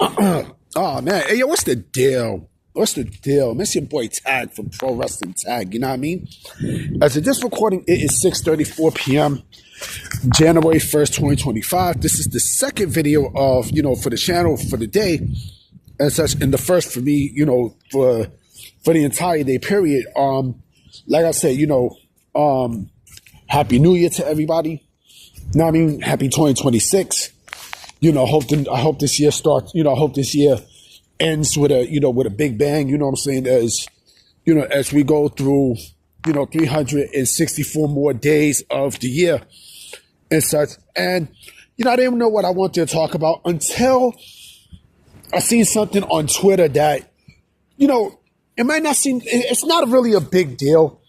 Oh man, hey yo, what's the deal? What's the deal? It's your boy Tag from Pro Wrestling Tag. You know what I mean? As of this recording, it is 6:34 p.m. January 1st, 2025. This is the second video of for the channel for the day, as such, and the first for me, for the entire day period. Like I said, Happy New Year to everybody. You know what I mean? Happy 2026. I hope this year starts. I hope this year ends with a big bang. You know what I'm saying? As we go through 364 more days of the year and such. And I didn't know what I wanted to talk about until I seen something on Twitter that it might not seem. It's not really a big deal,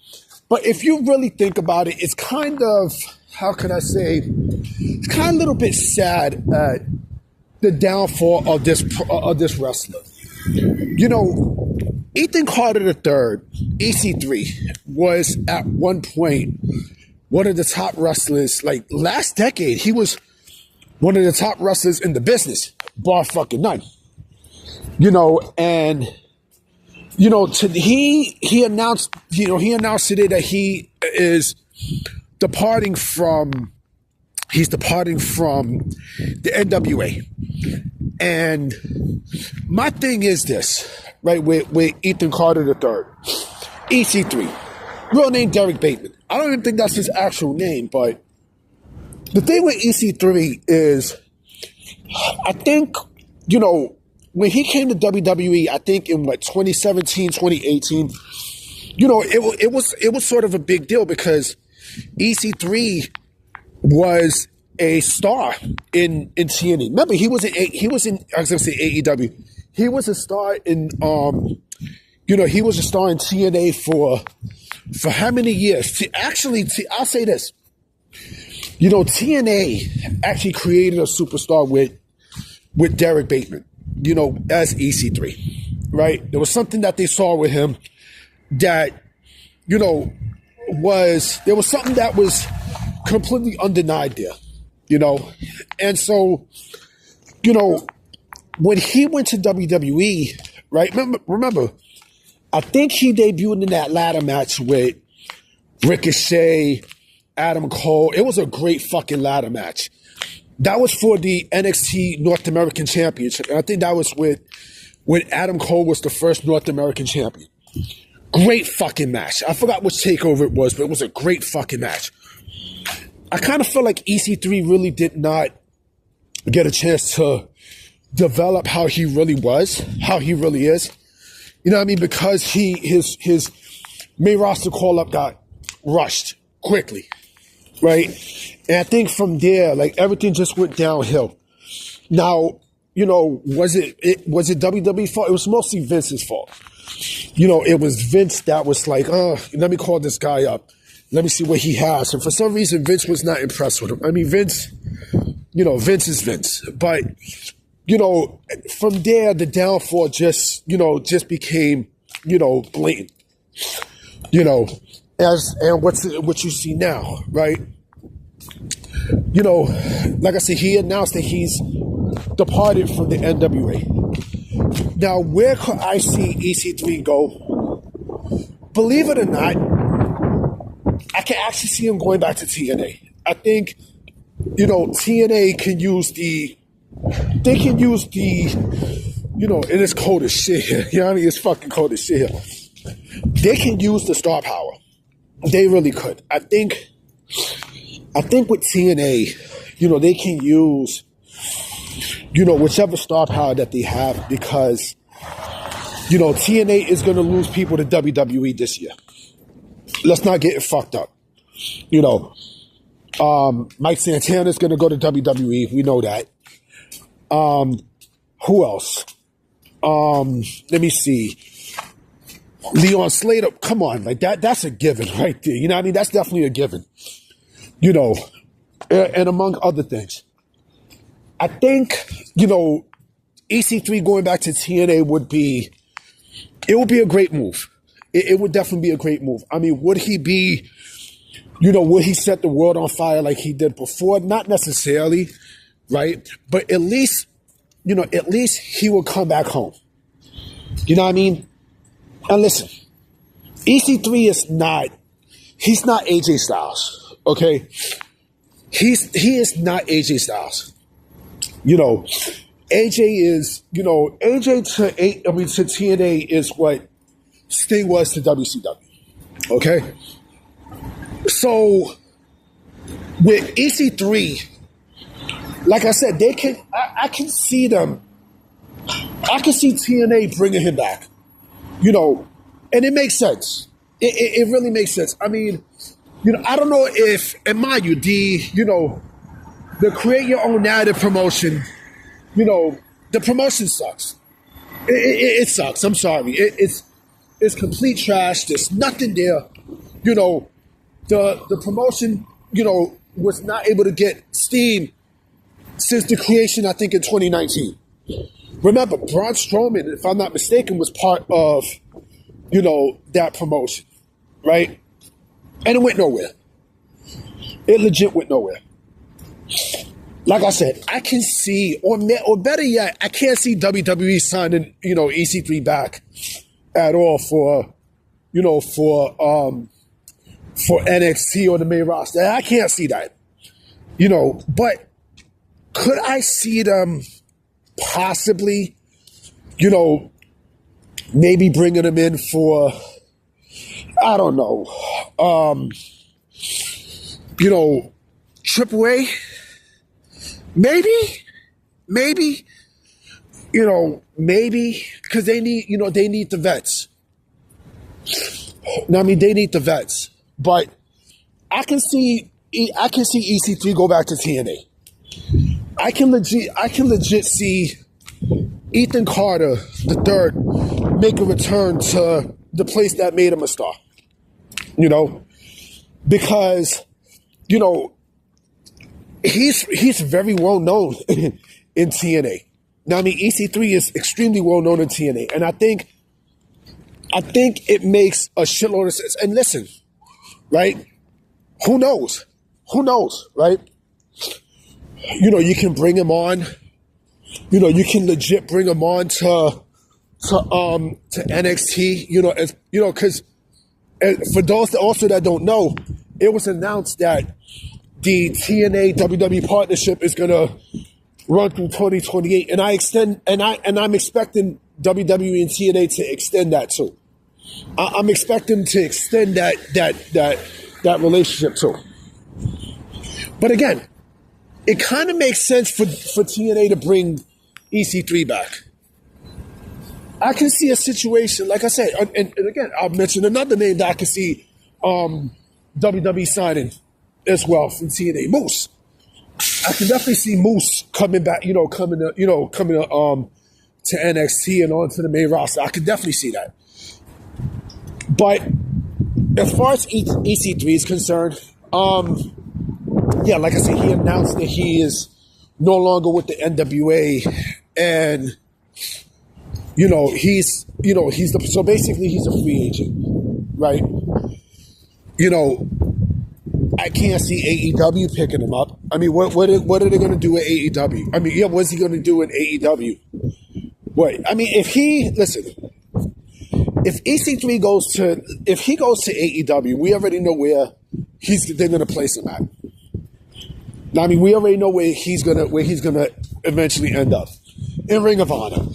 but if you really think about it, it's kind of, how can I say, it's kind of a little bit sad at the downfall of this wrestler. Ethan Carter III, EC3, was at one point one of the top wrestlers. Like last decade, he was one of the top wrestlers in the business, bar fucking none. And he announced today that he is departing from the NWA. And my thing is this, right, with Ethan Carter III, EC3, real name Derek Bateman. I don't even think that's his actual name, but the thing with EC3 is, I think, when he came to WWE, I think in 2017, 2018, it was sort of a big deal because EC3 was a star in TNA. Remember, he was in I was gonna say AEW. He was a star in he was a star in TNA for how many years? I'll say this. TNA actually created a superstar with Derek Bateman, as EC3, right? There was something that they saw with him that, there was something that was completely undenied there, and so, when he went to WWE, right? Remember, I think he debuted in that ladder match with Ricochet, Adam Cole. It was a great fucking ladder match. That was for the NXT North American Championship, and I think that was when Adam Cole was the first North American champion. Great fucking match. I forgot which takeover it was, but it was a great fucking match. I kind of feel like EC3 really did not get a chance to develop how he really was, how he really is. You know what I mean? Because his main roster call-up got rushed quickly, right? And I think from there, like, everything just went downhill. Now, was it WWE's fault? It was mostly Vince's fault. It was Vince that was like, let me call this guy up. Let me see what he has. And for some reason, Vince was not impressed with him. I mean, Vince is Vince. But, from there, the downfall just became, blatant. And what you see now, right? Like I said, he announced that he's departed from the NWA. Now, where could I see EC3 go? Believe it or not, I can actually see him going back to TNA. I think, TNA can use and it's cold as shit here. You know what I mean? It's fucking cold as shit here. They can use the star power. They really could. I think with TNA, they can use, whichever star power that they have, because, TNA is going to lose people to WWE this year. Let's not get it fucked up. Mike Santana's going to go to WWE. We know that. Who else? Let me see. Leon Slater. Come on, like that's a given right there. You know what I mean? That's definitely a given. And among other things. I think, EC3 going back to TNA would be a great move. It would definitely be a great move. I mean, would he be, would he set the world on fire like he did before? Not necessarily, right? But at least at least he will come back home. You know what I mean? And listen, EC3 he's not AJ Styles, okay? He is not AJ Styles. AJ to TNA is what Sting was to WCW, okay? So with EC3, like I said, I can see them. I can see TNA bringing him back, and it makes sense. It really makes sense. I mean, I don't know if, and mind you, the create your own narrative promotion, the promotion sucks. It sucks. I'm sorry. It's complete trash. There's nothing there. The promotion, was not able to get steam since the creation, I think, in 2019. Remember, Braun Strowman, if I'm not mistaken, was part of, that promotion, right? And it went nowhere. It legit went nowhere. Like I said, I can see, or better yet, I can't see WWE signing, EC3 back at all for NXT or the main roster. I can't see that, but could I see them possibly, maybe bringing them in for, I don't know, Triple A? Maybe, maybe, because they need the vets. I mean, they need the vets, but I can see EC3 go back to TNA. I can legit see Ethan Carter III make a return to the place that made him a star. Because he's very well known in TNA. Now, I mean, EC3 is extremely well known in TNA, and I think it makes a shitload of sense. And listen, right? Who knows? Right? You can bring him on. You can legit bring him on to NXT. Because for those that don't know, it was announced that the TNA WWE partnership is gonna run through 2028, and I'm expecting WWE and TNA to extend that too. I'm expecting to extend that relationship too. But again, it kind of makes sense for TNA to bring EC3 back. I can see a situation, like I said, and again, I'll mention another name that I can see WWE signing as well from TNA. Moose. I can definitely see Moose coming back, coming to NXT and onto the main roster. I can definitely see that. But as far as EC3 is concerned, like I said, he announced that he is no longer with the NWA, and so basically he's a free agent, right? I can't see AEW picking him up. I mean, what are they going to do at AEW? I mean, what's he going to do in AEW? What? I mean, if EC3 goes to AEW, we already know where they're going to place him at. I mean, we already know where he's gonna eventually end up, in Ring of Honor.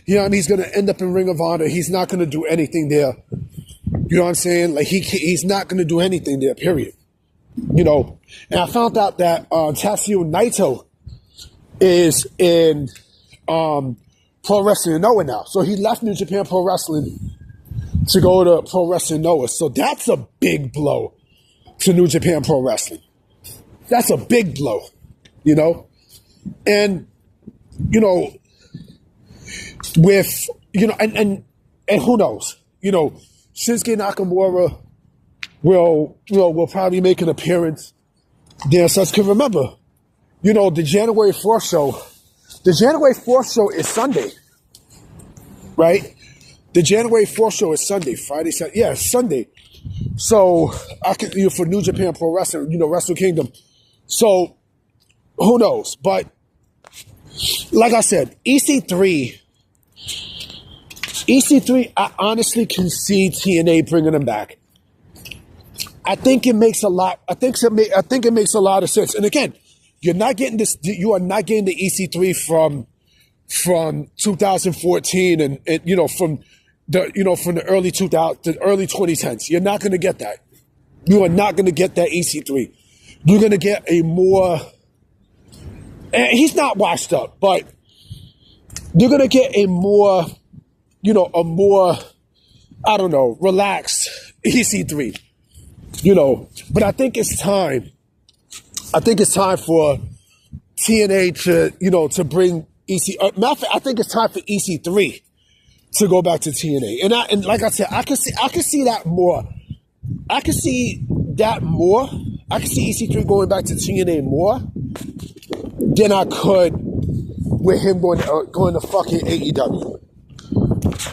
He's gonna end up in Ring of Honor. He's not gonna do anything there. You know what I'm saying? Like he's not gonna do anything there. Period. And I found out that Tatsuya Naito is in Pro Wrestling Noah now. So he left New Japan Pro Wrestling to go to Pro Wrestling Noah. So that's a big blow to New Japan Pro Wrestling. That's a big blow, and with and who knows, Shinsuke Nakamura will probably make an appearance there. So, because remember, the January 4th show. The January 4th show is Sunday, right? The January 4th show is Sunday, Friday, Saturday. Yeah, it's Sunday. So I could for New Japan Pro Wrestling, Wrestle Kingdom. So who knows? But like I said, EC3, I honestly can see TNA bringing them back. I think it makes a lot. I think it makes a lot of sense. And again, you're not getting this. You are not getting the EC3 from 2014 and from the early 2000, the early 2010s. You're not going to get that. You are not going to get that EC3. You're going to get a more. And he's not washed up, but you're going to get a more, I don't know, relaxed EC3. But I think it's time. I think it's time for TNA to bring EC. Matter of fact, I think it's time for EC3 to go back to TNA. And like I said, I can see that more. I can see that more. I can see EC3 going back to TNA more than I could with him going to fucking AEW.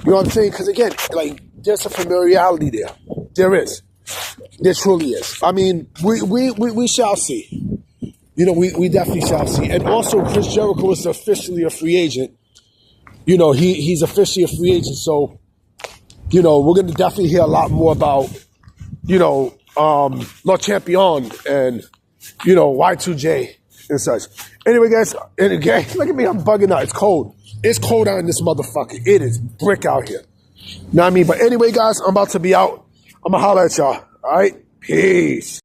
You know what I'm saying? Because again, like, there's a familiarity there. There is. There truly is. I mean, we shall see. We definitely shall see. And also, Chris Jericho is officially a free agent. He's officially a free agent. So, we're going to definitely hear a lot more about, Le Champion and, Y2J and such. Anyway, guys, and again, look at me, I'm bugging out. It's cold. It's cold out in this motherfucker. It is brick out here. Know what I mean? But anyway, guys, I'm about to be out. I'm going to holler at y'all. All right? Peace.